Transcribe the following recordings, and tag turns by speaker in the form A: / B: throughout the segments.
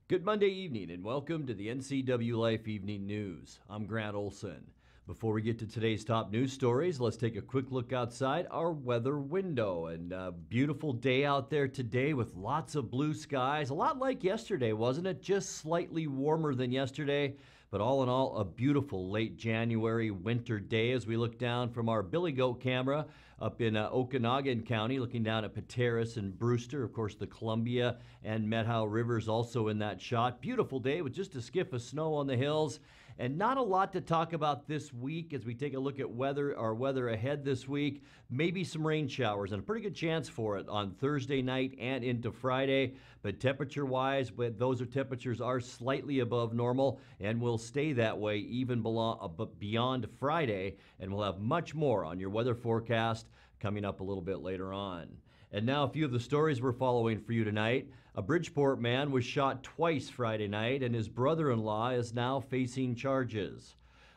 A: Good Monday evening and welcome to the NCWLIFE Evening News. I'm Grant Olson. Before we get to today's top news stories, let's take a quick look outside our weather window. And a beautiful day out there today with lots of blue skies. A lot like yesterday, wasn't it? Just slightly warmer than yesterday. But all in all, a beautiful late January winter day as we look down from our Billy Goat camera up in Okanagan County, looking down at Pateros and Brewster. Of course, the Columbia and Methow Rivers also in that shot. Beautiful day with just a skiff of snow on the hills. And not a lot to talk about this week as we take a look at our weather ahead this week. Maybe some rain showers and a pretty good chance for it on Thursday night and into Friday. But temperature-wise, those temperatures are slightly above normal and will stay that way even beyond Friday. And we'll have much more on your weather forecast coming up a little bit later on. And now a few of the stories we're following for you tonight. A Bridgeport man was shot twice Friday night, and his brother-in-law is now facing charges.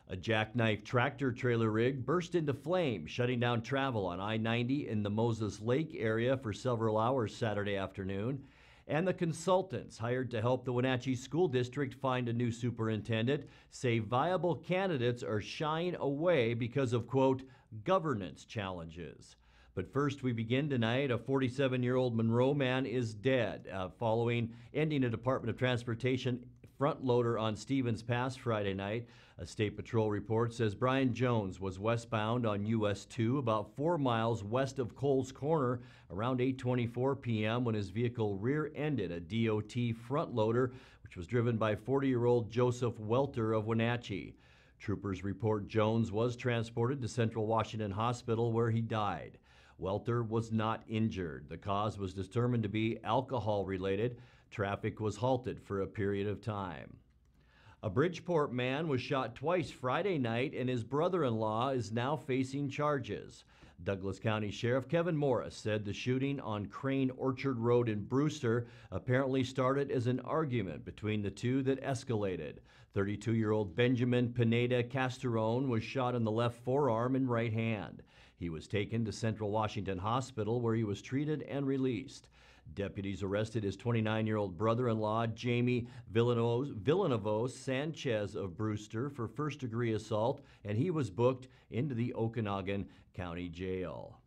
A: A jackknife tractor-trailer rig burst into flames, shutting down travel on I-90 in the Moses Lake area for several hours Saturday afternoon. And the consultants hired to help the Wenatchee School District find a new superintendent say viable candidates are shying away because of, quote, governance challenges. But first, we begin tonight. A 47-year-old Monroe man is dead following ending a Department of Transportation front loader on Stevens Pass Friday night. A State Patrol report says Brian Jones was westbound on US 2 about 4 miles west of Coles Corner around 8:24 p.m. when his vehicle rear-ended a DOT front loader, which was driven by 40-year-old Joseph Welter of Wenatchee. Troopers report Jones was transported to Central Washington Hospital where he died. Welter was not injured. The cause was determined to be alcohol-related. Traffic was halted for a period of time. A Bridgeport man was shot twice Friday night, and his brother-in-law is now facing charges. Douglas County Sheriff Kevin Morris said the shooting on Crane Orchard Road in Brewster apparently started as an argument between the two that escalated. 32-year-old Benjamin Pineda Casterone was shot in the left forearm and right hand. He was taken to Central Washington Hospital where he was treated and released. Deputies arrested his 29-year-old brother-in-law, Jamie Villanavos Sanchez of Brewster, for first-degree assault, and he was booked into the Okanagan County Jail.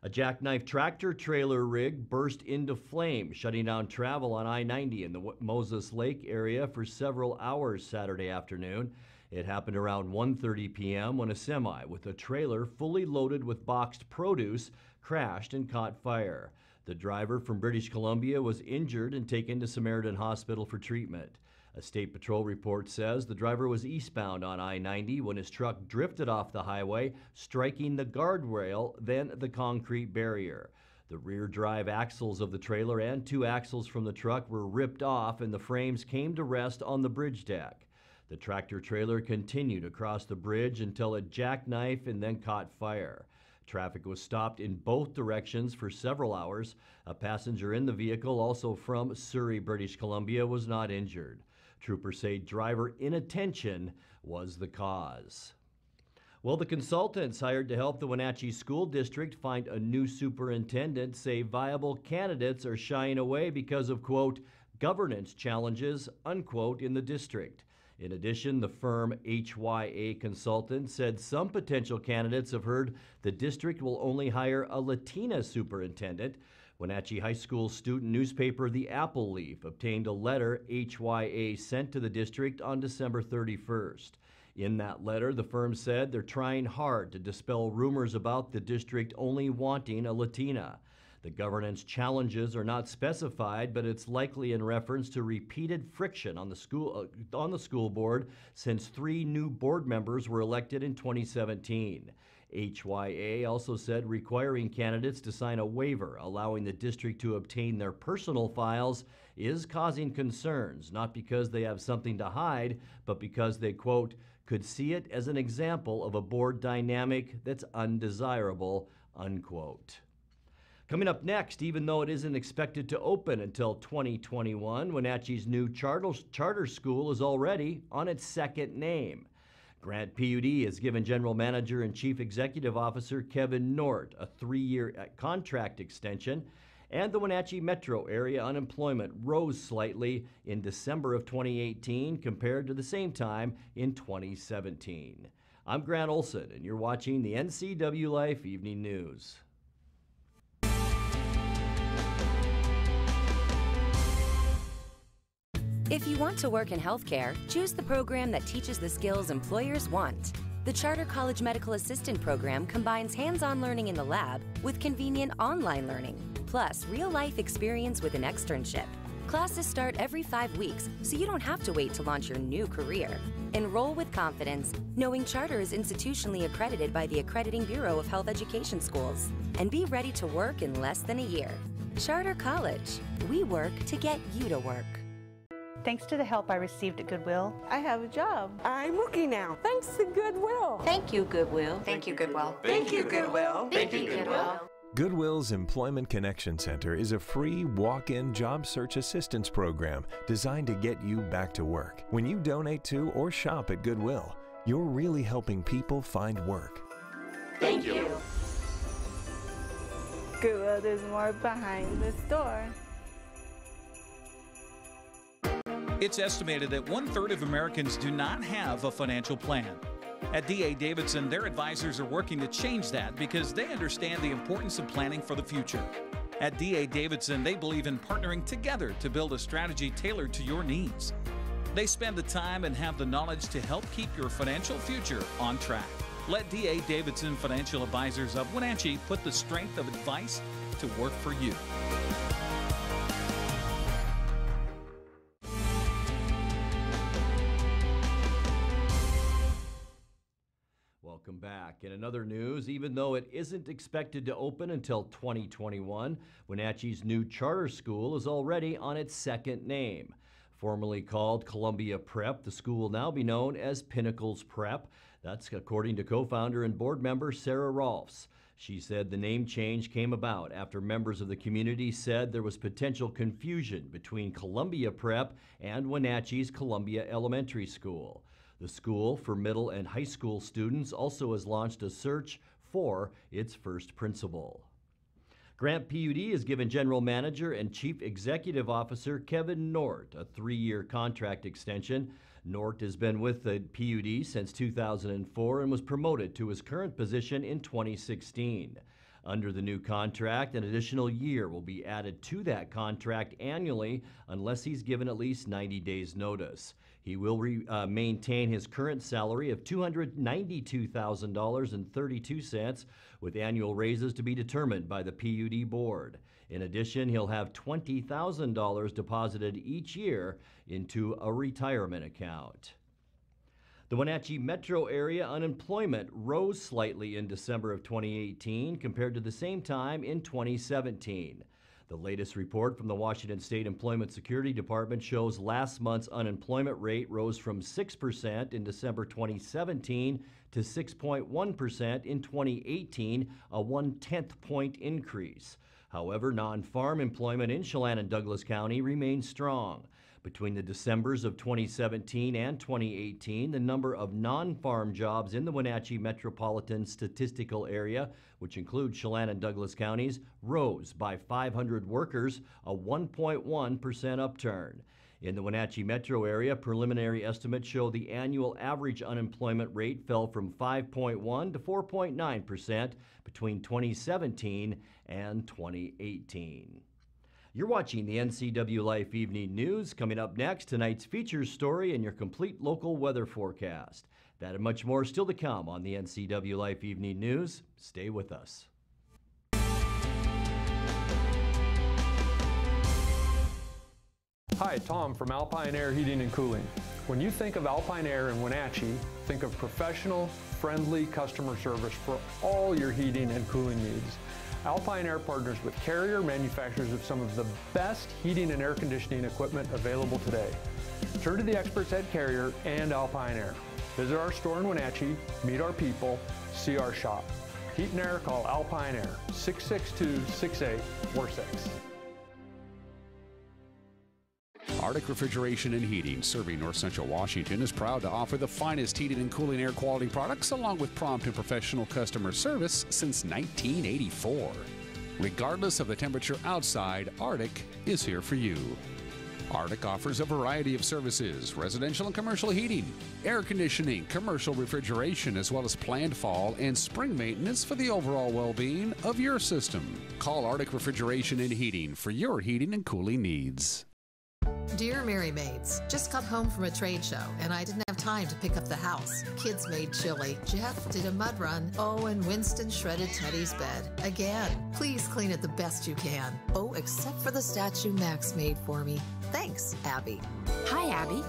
A: A jackknife tractor-trailer rig burst into flames, shutting down travel on I-90 in the Moses Lake area for several hours Saturday afternoon. It happened around 1:30 p.m. when a semi with a trailer fully loaded with boxed produce crashed and caught fire. The driver from British Columbia was injured and taken to Samaritan Hospital for treatment. A State Patrol report says the driver was eastbound on I-90 when his truck drifted off the highway, striking the guardrail, then the concrete barrier. The rear drive axles of the trailer and 2 axles from the truck were ripped off, and the frames came to rest on the bridge deck. The tractor-trailer continued across the bridge until it jackknifed and then caught fire. Traffic was stopped in both directions for several hours. A passenger in the vehicle, also from Surrey, British Columbia, was not injured. Troopers say driver inattention was the cause. Well, the consultants hired to help the Wenatchee School District find a new superintendent say viable candidates are shying away because of, quote, governance challenges, unquote, in the district. In addition, the firm HYA Consultants said some potential candidates have heard the district will only hire a Latina superintendent. Wenatchee High School student newspaper The Apple Leaf obtained a letter HYA sent to the district on December 31st. In that letter, the firm said they're trying hard to dispel rumors about the district only wanting a Latina. The governance challenges are not specified, but it's likely in reference to repeated friction on the school board since 3 new board members were elected in 2017. HYA also said requiring candidates to sign a waiver allowing the district to obtain their personal files is causing concerns, not because they have something to hide, but because they, quote, could see it as an example of a board dynamic that's undesirable, unquote. Coming up next, even though it isn't expected to open until 2021, Wenatchee's new charter school is already on its second name. Grant PUD has given General Manager and Chief Executive Officer Kevin Nort a 3-year contract extension, And the Wenatchee metro area unemployment rose slightly in December of 2018 compared to the same time in 2017. I'm Grant Olson, and you're watching the NCWLIFE Evening News.
B: If you want to work in healthcare, choose the program that teaches the skills employers want. The Charter College Medical Assistant Program combines hands-on learning in the lab with convenient online learning, plus real-life experience with an externship. Classes start every 5 weeks, so you don't have to wait to launch your new career. Enroll with confidence, knowing Charter is institutionally accredited by the Accrediting Bureau of Health Education Schools, and be ready to work in less than a year. Charter College. We work to get you to work.
C: Thanks to the help I received at Goodwill,
D: I have a job. I'm working now. Thanks to Goodwill.
E: Thank you, Goodwill.
F: Thank you, Goodwill.
D: Thank you, Goodwill.
F: Thank you, Goodwill.
G: Goodwill's Employment Connection Center is a free walk-in job search assistance program designed to get you back to work. When you donate to or shop at Goodwill, you're really helping people find work.
F: Thank you.
D: Goodwill, there's more behind the store.
H: It's estimated that 1/3 of Americans do not have a financial plan. At D.A. Davidson, their advisors are working to change that because they understand the importance of planning for the future. At D.A. Davidson, they believe in partnering together to build a strategy tailored to your needs. They spend the time and have the knowledge to help keep your financial future on track. Let D.A. Davidson Financial Advisors of Wenatchee put the strength of advice to work for you.
A: Welcome back. In another news, even though it isn't expected to open until 2021, Wenatchee's new charter school is already on its second name. Formerly called Columbia Prep, the school will now be known as Pinnacles Prep. That's according to co-founder and board member Sarah Rolfs. She said the name change came about after members of the community said there was potential confusion between Columbia Prep and Wenatchee's Columbia Elementary School. The school for middle and high school students also has launched a search for its first principal. Grant PUD has given General Manager and Chief Executive Officer Kevin Nort a 3-year contract extension. Nort has been with the PUD since 2004 and was promoted to his current position in 2016. Under the new contract, an additional year will be added to that contract annually unless he's given at least 90 days notice. He will maintain his current salary of $292,032 with annual raises to be determined by the PUD board. In addition, he'll have $20,000 deposited each year into a retirement account. The Wenatchee metro area unemployment rose slightly in December of 2018 compared to the same time in 2017. The latest report from the Washington State Employment Security Department shows last month's unemployment rate rose from 6% in December 2017 to 6.1% in 2018, a 1/10 point increase. However, non-farm employment in Chelan and Douglas County remains strong. Between the Decembers of 2017 and 2018, the number of non-farm jobs in the Wenatchee Metropolitan Statistical Area, which includes Chelan and Douglas counties, rose by 500 workers, a 1.1% upturn. In the Wenatchee metro area, preliminary estimates show the annual average unemployment rate fell from 5.1 to 4.9% between 2017 and 2018. You're watching the NCWLIFE Evening News. Coming up next, tonight's features story and your complete local weather forecast. That and much more still to come on the NCWLIFE Evening News. Stay with us.
I: Hi, Tom from Alpine Air Heating and Cooling. When you think of Alpine Air in Wenatchee, think of professional, friendly customer service for all your heating and cooling needs. Alpine Air partners with Carrier, manufacturers of some of the best heating and air conditioning equipment available today. Turn to the experts at Carrier and Alpine Air. Visit our store in Wenatchee, meet our people, see our shop. Heat and air, call Alpine Air, 662-6846.
J: Arctic Refrigeration and Heating, serving North Central Washington, is proud to offer the finest heating and cooling air quality products along with prompt and professional customer service since 1984. Regardless of the temperature outside, Arctic is here for you. Arctic offers a variety of services: residential and commercial heating, air conditioning, commercial refrigeration, as well as planned fall and spring maintenance for the overall well-being of your system. Call Arctic Refrigeration and Heating for your heating and cooling needs.
E: Dear Mary Maids, just got home from a trade show and I didn't have time to pick up the house. Kids made chili. Jeff did a mud run. Oh, and Winston shredded Teddy's bed. Again, please clean it the best you can. Oh, except for the statue Max made for me. Thanks, Abby.
K: Hi, Abby.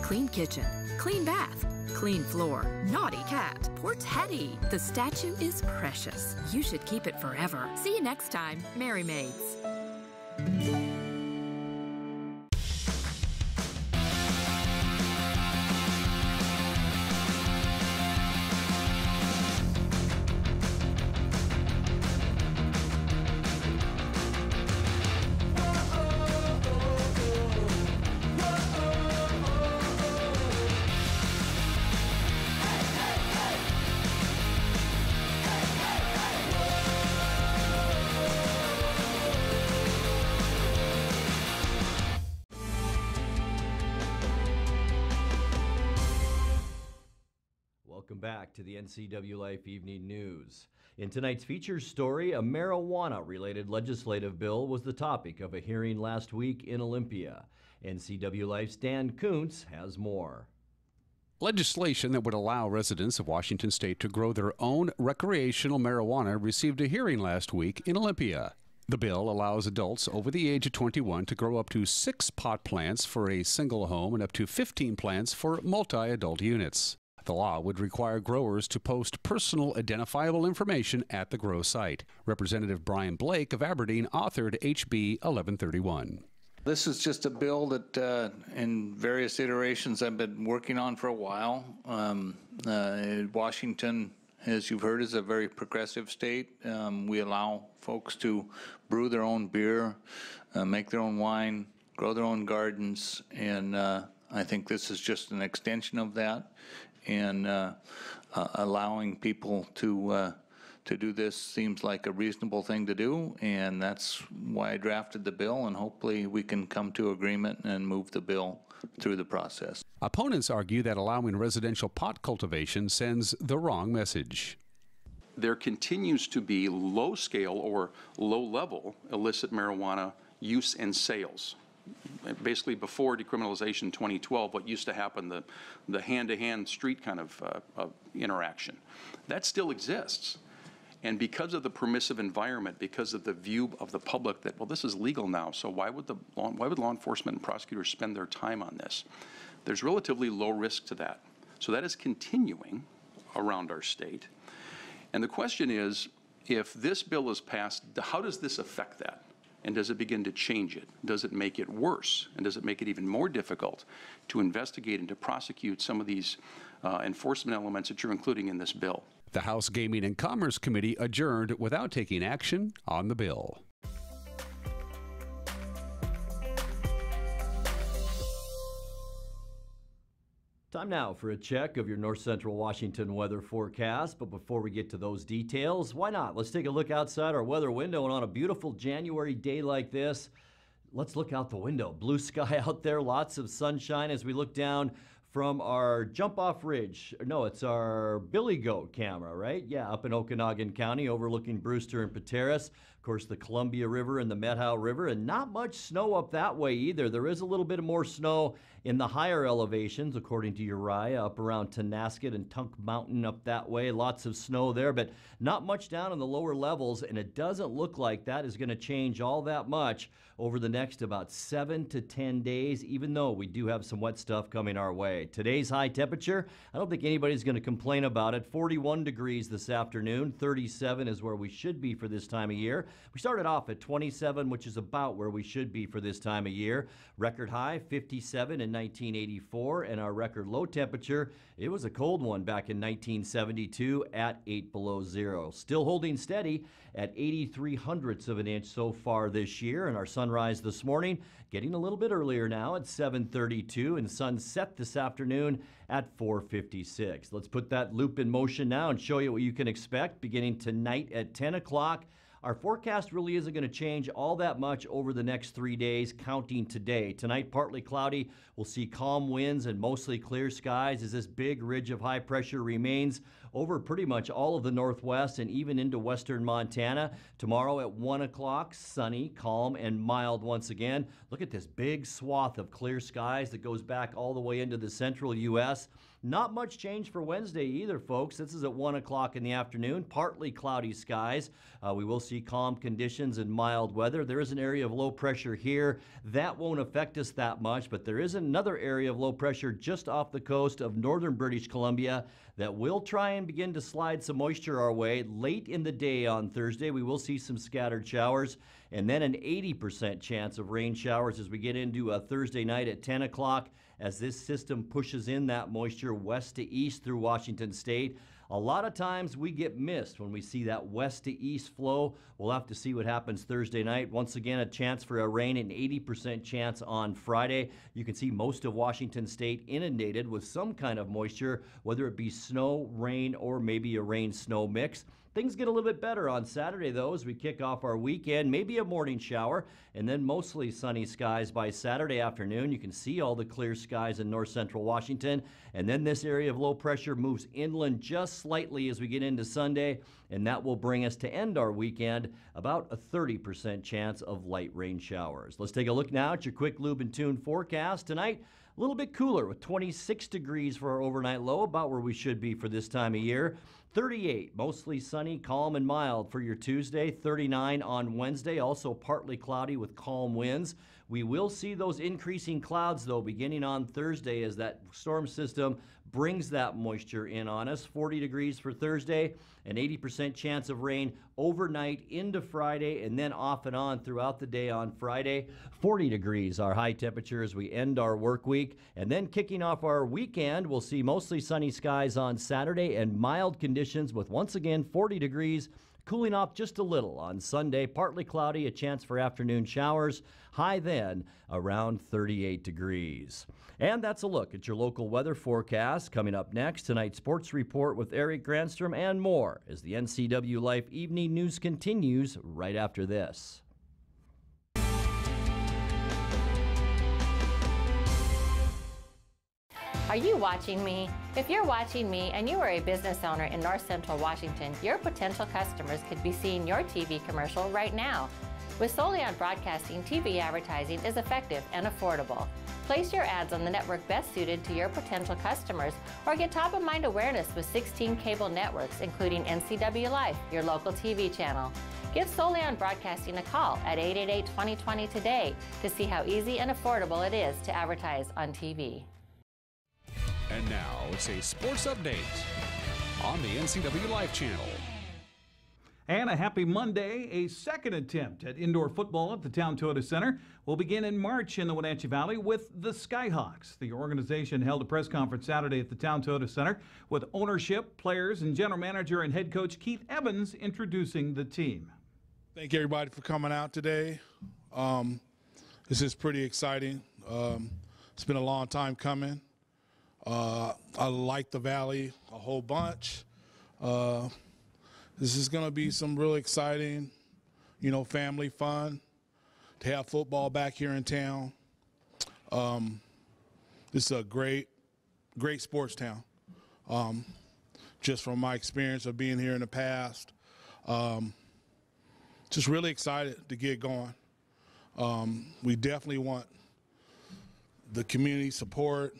K: Clean kitchen, clean bath, clean floor, naughty cat, poor Teddy. The statue is precious. You should keep it forever. See you next time, Mary Maids.
A: Welcome back to the NCWLIFE Evening News. In tonight's featured story, a marijuana-related legislative bill was the topic of a hearing last week in Olympia. NCWLIFE's Dan Kuntz has more.
J: Legislation that would allow residents of Washington State to grow their own recreational marijuana received a hearing last week in Olympia. The bill allows adults over the age of 21 to grow up to 6 pot plants for a single home and up to 15 plants for multi-adult units. The law would require growers to post personal identifiable information at the grow site. Representative Brian Blake of Aberdeen authored HB 1131.
L: This is just a bill that in various iterations I've been working on for a while. Washington, as you've heard, is a very progressive state. We allow folks to brew their own beer, make their own wine, grow their own gardens, and I think this is just an extension of that. And allowing people to do this seems like a reasonable thing to do, and that's why I drafted the bill, and hopefully we can come to agreement and move the bill through the process.
J: Opponents argue that allowing residential pot cultivation sends the wrong message.
M: There continues to be low-scale or low-level illicit marijuana use and sales. Basically, before decriminalization 2012, what used to happen, the hand-to-hand street kind of interaction, that still exists. And because of the permissive environment, because of the view of the public that, well, this is legal now, so why would law enforcement and prosecutors spend their time on this? There's relatively low risk to that. So that is continuing around our state. And the question is, if this bill is passed, how does this affect that? And does it begin to change it? Does it make it worse? And does it make it even more difficult to investigate and to prosecute some of these enforcement elements that you're including in this bill?
J: The House Gaming and Commerce Committee adjourned without taking action on the bill.
A: Time now for a check of your North Central Washington weather forecast. But before we get to those details, why not? Let's take a look outside our weather window. And on a beautiful January day like this, let's look out the window. Blue sky out there, lots of sunshine as we look down from our jump-off ridge. No, it's our Billy Goat camera, right? Yeah, up in Okanagan County, overlooking Brewster and Pateros. Of course, the Columbia River and the Methow River, and not much snow up that way either. There is a little bit more snow in the higher elevations, according to Uriah, up around Tenasket and Tunk Mountain up that way. Lots of snow there, but not much down in the lower levels, and it doesn't look like that is going to change all that much over the next about 7 to 10 days, even though we do have some wet stuff coming our way. Today's high temperature, I don't think anybody's going to complain about it. 41 degrees this afternoon. 37 is where we should be for this time of year. We started off at 27, which is about where we should be for this time of year. Record high, 57 in 1984, and our record low temperature, it was a cold one back in 1972 at 8 below zero. Still holding steady at 83/100ths of an inch so far this year, and our sunrise this morning getting a little bit earlier now at 7:32, and sunset this afternoon at 4:56. Let's put that loop in motion now and show you what you can expect beginning tonight at 10 o'clock. our forecast really isn't going to change all that much over the next 3 days, counting today. Tonight, partly cloudy. We'll see calm winds and mostly clear skies as this big ridge of high pressure remains over pretty much all of the northwest and even into western Montana. Tomorrow at 1 o'clock, sunny, calm, and mild once again. Look at this big swath of clear skies that goes back all the way into the central U.S. Not much change for Wednesday either, folks. This is at 1 o'clock in the afternoon. Partly cloudy skies. We will see calm conditions and mild weather. There is an area of low pressure here. That won't affect us that much, but there is another area of low pressure just off the coast of northern British Columbia that will try and begin to slide some moisture our way. Late in the day on Thursday, we will see some scattered showers, and then an 80% chance of rain showers as we get into Thursday night at 10 o'clock as this system pushes in that moisture west to east through Washington State. A lot of times we get missed when we see that west to east flow. We'll have to see what happens Thursday night. Once again, a chance for a rain, an 80% chance on Friday. You can see most of Washington State inundated with some kind of moisture, whether it be snow, rain, or maybe a rain-snow mix. Things get a little bit better on Saturday, though, as we kick off our weekend. Maybe a morning shower, and then mostly sunny skies by Saturday afternoon. You can see all the clear skies in north central Washington. And then this area of low pressure moves inland just slightly as we get into Sunday, and that will bring us to end our weekend about a 30% chance of light rain showers. Let's take a look now at your quick lube and tune forecast tonight. A little bit cooler with 26 degrees for our overnight low, about where we should be for this time of year. 38, mostly sunny, calm, and mild for your Tuesday. 39 on Wednesday, also partly cloudy with calm winds. We will see those increasing clouds, though, beginning on Thursday as that storm system brings that moisture in on us. 40 degrees for Thursday, an 80% chance of rain overnight into Friday, and then off and on throughout the day on Friday. 40 degrees, our high temperature as we end our work week. And then kicking off our weekend, we'll see mostly sunny skies on Saturday and mild conditions with, once again, 40 degrees. Cooling off just a little on Sunday, partly cloudy, a chance for afternoon showers. High then around 38 degrees. And that's a look at your local weather forecast. Coming up next, tonight's sports report with Eric Granstrom and more as the NCWLIFE Evening News continues right after this.
N: Are you watching me? If you're watching me and you are a business owner in North Central Washington, your potential customers could be seeing your TV commercial right now. With Solely on Broadcasting, TV advertising is effective and affordable. Place your ads on the network best suited to your potential customers or get top-of-mind awareness with 16 cable networks, including NCWLIFE, your local TV channel. Give Solely on Broadcasting a call at 888-2020 today to see how easy and affordable it is to advertise on TV.
J: And now it's a sports update on the NCWLIFE channel.
O: And a happy Monday. A second attempt at indoor football at the Town Toyota Center will begin in March in the Wenatchee Valley with the Skyhawks. The organization held a press conference Saturday at the Town Toyota Center with ownership, players, and general manager and head coach Keith Evans introducing the team.
P: Thank everybody for coming out today. This is pretty exciting. It's been a long time coming. I like the Valley a whole bunch. This is going to be some really exciting, family fun to have football back here in town. This is a great sports town. Just from my experience of being here in the past, just really excited to get going. We definitely want the community support.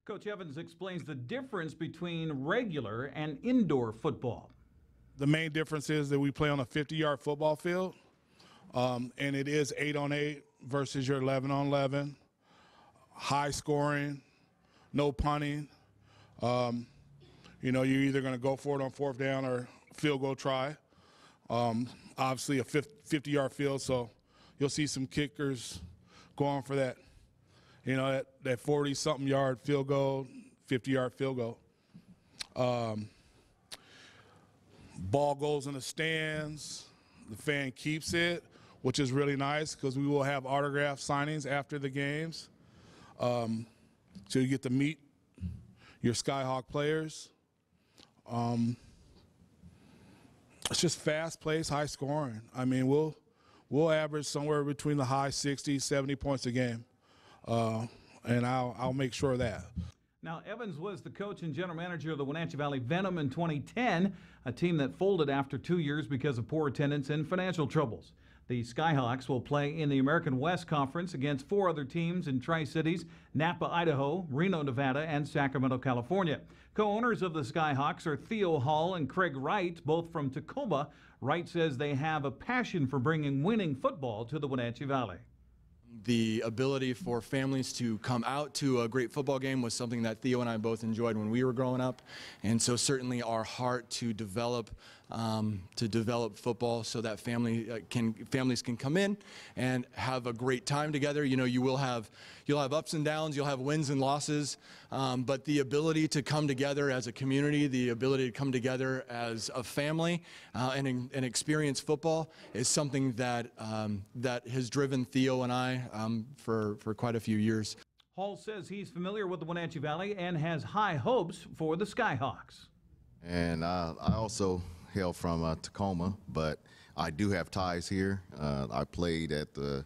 O: Coach Evans explains the difference between regular and indoor football.
P: The main difference is that we play on a 50-yard football field, and it is 8-on-8 versus your 11-on-11. High scoring, no punting. You're either going to go for it on fourth down or field goal try. Obviously a 50-yard field, so you'll see some kickers going for that. That 40-something yard field goal, 50-yard field goal. Ball goes in the stands. The fan keeps it, which is really nice because we will have autograph signings after the games. So you get to meet your Skyhawk players. It's just fast-paced, high-scoring. I mean, we'll average somewhere between the high 60, 70 points a game, and I'll make sure of that.
O: Now, Evans was the coach and general manager of the Wenatchee Valley Venom in 2010, a team that folded after 2 years because of poor attendance and financial troubles. The Skyhawks will play in the American West Conference against 4 other teams in Tri-Cities, Napa, Idaho, Reno, Nevada, and Sacramento, California. Co-owners of the Skyhawks are Theo Hall and Craig Wright, both from Tacoma. Wright says they have a passion for bringing winning football to the Wenatchee Valley.
Q: The ability for families to come out to a great football game was something that Theo and I both enjoyed when we were growing up, and so certainly our heart to develop football so that families can come in and have a great time together. You know, you'll have ups and downs, you'll have wins and losses, but the ability to come together as a community, the ability to come together as a family and experience football is something that that has driven Theo and I for quite a few years.
O: Hall says he's familiar with the Wenatchee Valley and has high hopes for the Skyhawks.
R: And I also hail from Tacoma, but I do have ties here. I played at the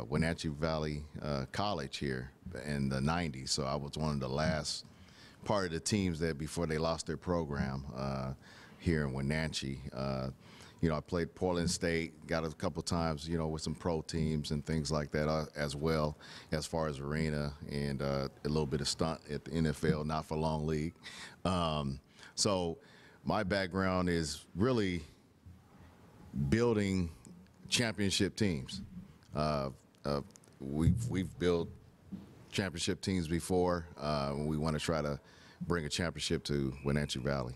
R: Wenatchee Valley College here in the 90s, so I was one of the last part of the teams that before they lost their program here in Wenatchee. You know, I played Portland State, got a couple times, you know, with some pro teams and things like that as well, as far as arena and a little bit of stunt at the NFL, not for long league. So my background is really building championship teams. We've built championship teams before. We want to try to bring a championship to Wenatchee Valley.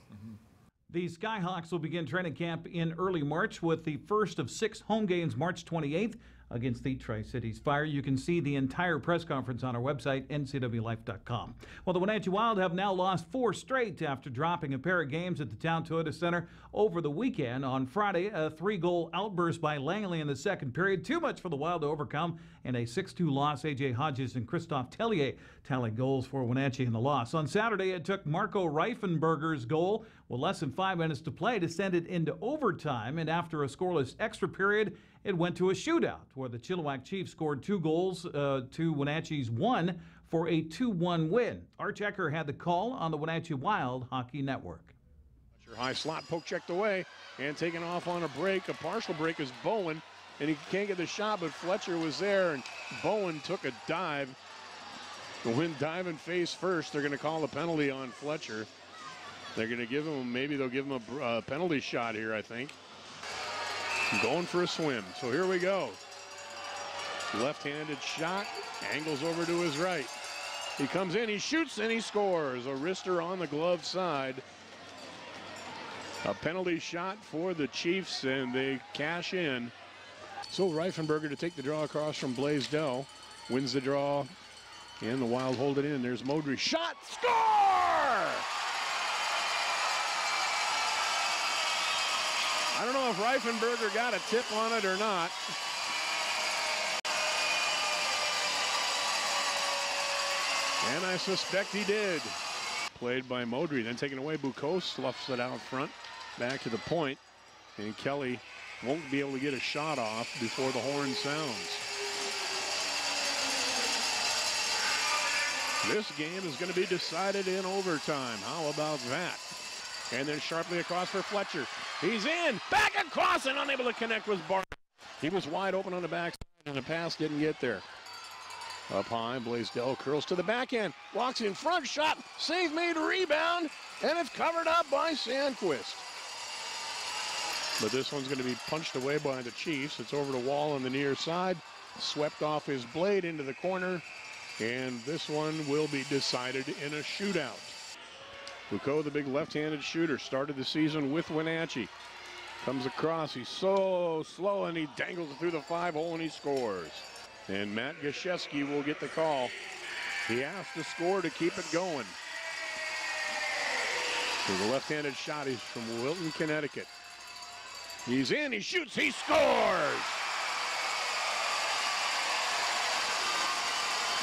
O: The Skyhawks will begin training camp in early March with the first of 6 home games March 28th against the Tri-Cities Fire. You can see the entire press conference on our website, NCWLIFE.com. Well, the Wenatchee Wild have now lost 4 straight after dropping a pair of games at the Town Toyota Center over the weekend. On Friday, a 3-goal outburst by Langley in the second period. Too much for the Wild to overcome, and a 6-2 loss. A.J. Hodges and Christophe Tellier tallied goals for Wenatchee in the loss. On Saturday, it took Marco Reifenberger's goal with less than 5 minutes to play to send it into overtime, and after a scoreless extra period, it went to a shootout where the Chilliwack Chiefs scored 2 goals to Wenatchee's 1 for a 2-1 win. Arch Ecker had the call on the Wenatchee Wild Hockey Network.
S: High slot, poke checked away, and taken off on a break. A partial break is Bowen, and he can't get the shot, but Fletcher was there, and Bowen took a dive. Went diving face first. They're going to call the penalty on Fletcher. They're going to give him, maybe they'll give him a penalty shot here, I think. Going for a swim. So here we go. Left-handed shot, angles over to his right. He comes in, he shoots, and he scores. A wrister on the glove side. A penalty shot for the Chiefs, and they cash in. So Reifenberger to take the draw across from Blaisdell. Wins the draw, and the Wild hold it in. There's Modry. Shot, score! I don't know if Reifenberger got a tip on it or not. And I suspect he did. Played by Modry, then taken away. Bucco sloughs it out front, back to the point. And Kelly won't be able to get a shot off before the horn sounds. This game is going to be decided in overtime. How about that? And then sharply across for Fletcher. He's in, back across, and unable to connect with Bart. He was wide open on the backside, and the pass didn't get there. Up high, Blaisdell curls to the backhand, walks in front, shot, save made, rebound, and it's covered up by Sandquist. But this one's going to be punched away by the Chiefs. It's over to Wall on the near side, swept off his blade into the corner, and this one will be decided in a shootout. Bucco, the big left-handed shooter, started the season with Wenatchee. Comes across, he's so slow, and he dangles it through the 5-hole, and he scores. And Matt Gaszewski will get the call. He has to score to keep it going. So the left-handed shot is from Wilton, Connecticut. He's in, he shoots, he scores!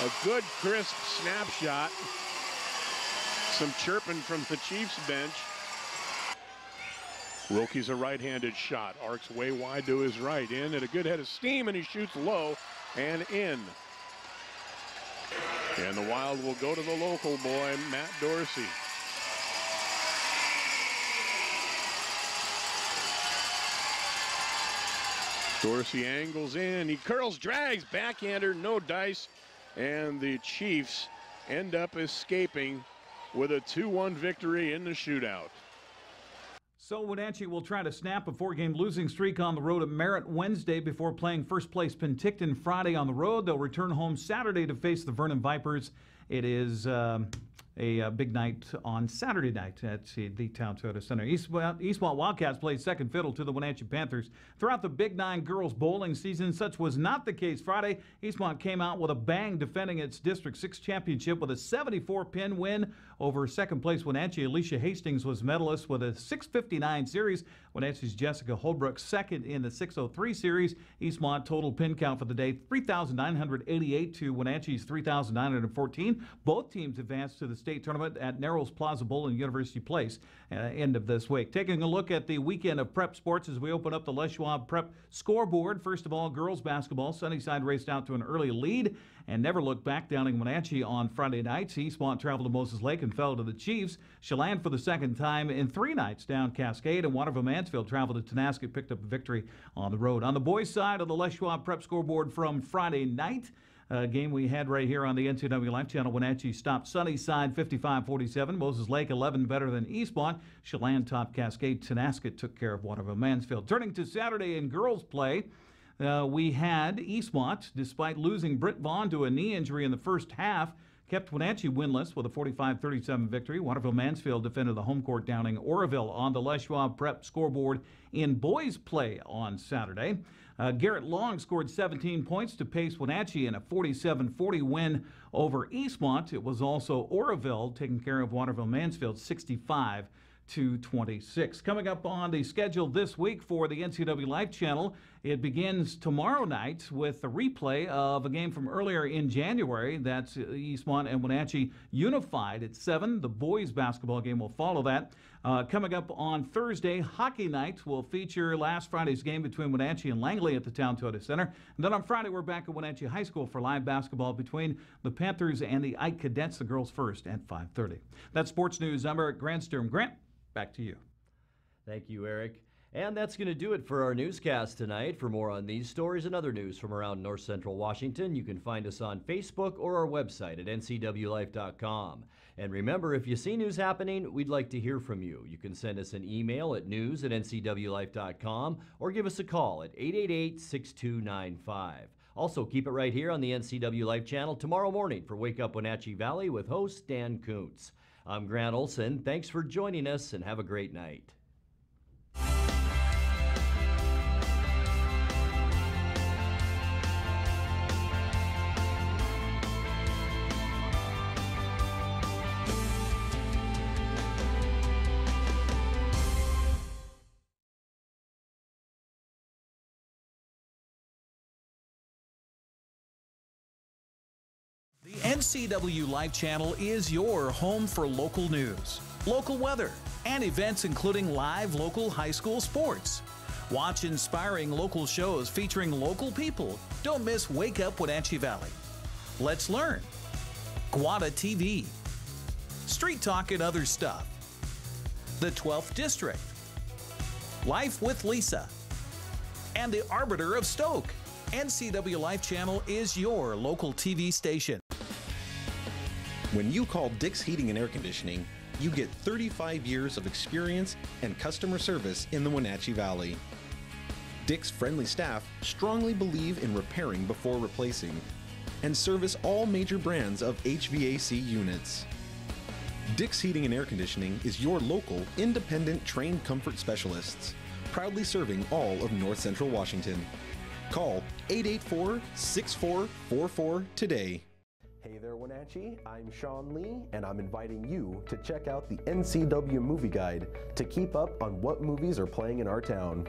S: A good, crisp snapshot. Some chirping from the Chiefs bench. Wilkie's a right-handed shot. Arcs way wide to his right. In at a good head of steam, and he shoots low and in. And the Wild will go to the local boy, Matt Dorsey. Dorsey angles in. He curls, drags, backhander, no dice. And the Chiefs end up escaping with a 2-1 victory in the shootout.
O: So Wenatchee will try to snap a 4-game losing streak on the road at Merritt Wednesday before playing first-place Penticton Friday on the road. They'll return home Saturday to face the Vernon Vipers. It is a big night on Saturday night at the Town Toyota Center. Eastmont Wildcats played second fiddle to the Wenatchee Panthers throughout the Big Nine girls bowling season. Such was not the case Friday. Eastmont came out with a bang, defending its District 6 championship with a 74-pin win over second-place Wenatchee. Alicia Hastings was medalist with a 659 series. Wenatchee's Jessica Holbrook second in the 603 series. Eastmont total pin count for the day, 3,988 to Wenatchee's 3,914. Both teams advanced to the state tournament at Narrows Plaza Bowl in University Place end of this week. Taking a look at the weekend of prep sports as we open up the Les Schwab prep scoreboard. First of all, girls basketball. Sunnyside raced out to an early lead and never looked back, downing Wenatchee on Friday nights. Eastmont traveled to Moses Lake and fell to the Chiefs. Chelan for the second time in 3 nights down Cascade, and Waterville Mansfield traveled to Tonasket, picked up a victory on the road. On the boys' side of the Les Schwab prep scoreboard from Friday night, game we had right here on the NCWLIFE channel. Wenatchee stopped Sunnyside 55-47. Moses Lake 11 better than Eastmont. Chelan topped Cascade. Tonasket took care of Waterville Mansfield. Turning to Saturday in girls play, we had Eastmont, despite losing Britt Vaughn to a knee injury in the first half, kept Wenatchee winless with a 45-37 victory. Waterville Mansfield defended the home court, downing Oroville. On the Les Schwab prep scoreboard in boys play on Saturday, Garrett Long scored 17 points to pace Wenatchee in a 47-40 win over Eastmont. It was also Oroville taking care of Waterville Mansfield 65-26. Coming up on the schedule this week for the NCWLIFE channel, it begins tomorrow night with a replay of a game from earlier in January. That's Eastmont and Wenatchee unified at 7. The boys basketball game will follow that. Coming up on Thursday, hockey night will feature last Friday's game between Wenatchee and Langley at the Town Toyota Center. And then on Friday, we're back at Wenatchee High School for live basketball between the Panthers and the Ike Cadets, the girls first at 5:30. That's sports news. I'm Eric Granstrom. Grant, back to you.
A: Thank you, Eric. And that's going to do it for our newscast tonight. For more on these stories and other news from around North Central Washington, you can find us on Facebook or our website at ncwlife.com. And remember, if you see news happening, we'd like to hear from you. You can send us an email at news@ncwlife.com or give us a call at 888-6295. Also, keep it right here on the NCWLIFE channel tomorrow morning for Wake Up Wenatchee Valley with host Dan Kuntz. I'm Grant Olson. Thanks for joining us and have a great night.
H: The NCWLIFE channel is your home for local news, local weather, and events including live local high school sports. Watch inspiring local shows featuring local people. Don't miss Wake Up Wenatchee Valley. Let's Learn, Guada TV, Street Talk and Other Stuff, the 12th District, Life with Lisa, and the Arbiter of Stoke. NCWLIFE channel is your local TV station.
T: When you call Dick's Heating and Air Conditioning, you get 35 years of experience and customer service in the Wenatchee Valley. Dick's friendly staff strongly believe in repairing before replacing and service all major brands of HVAC units. Dick's Heating and Air Conditioning is your local, independent, trained comfort specialists, proudly serving all of North Central Washington. Call 884-6444 today.
U: Hey there, Wenatchee. I'm Sean Lee, and I'm inviting you to check out the NCW Movie Guide to keep up on what movies are playing in our town.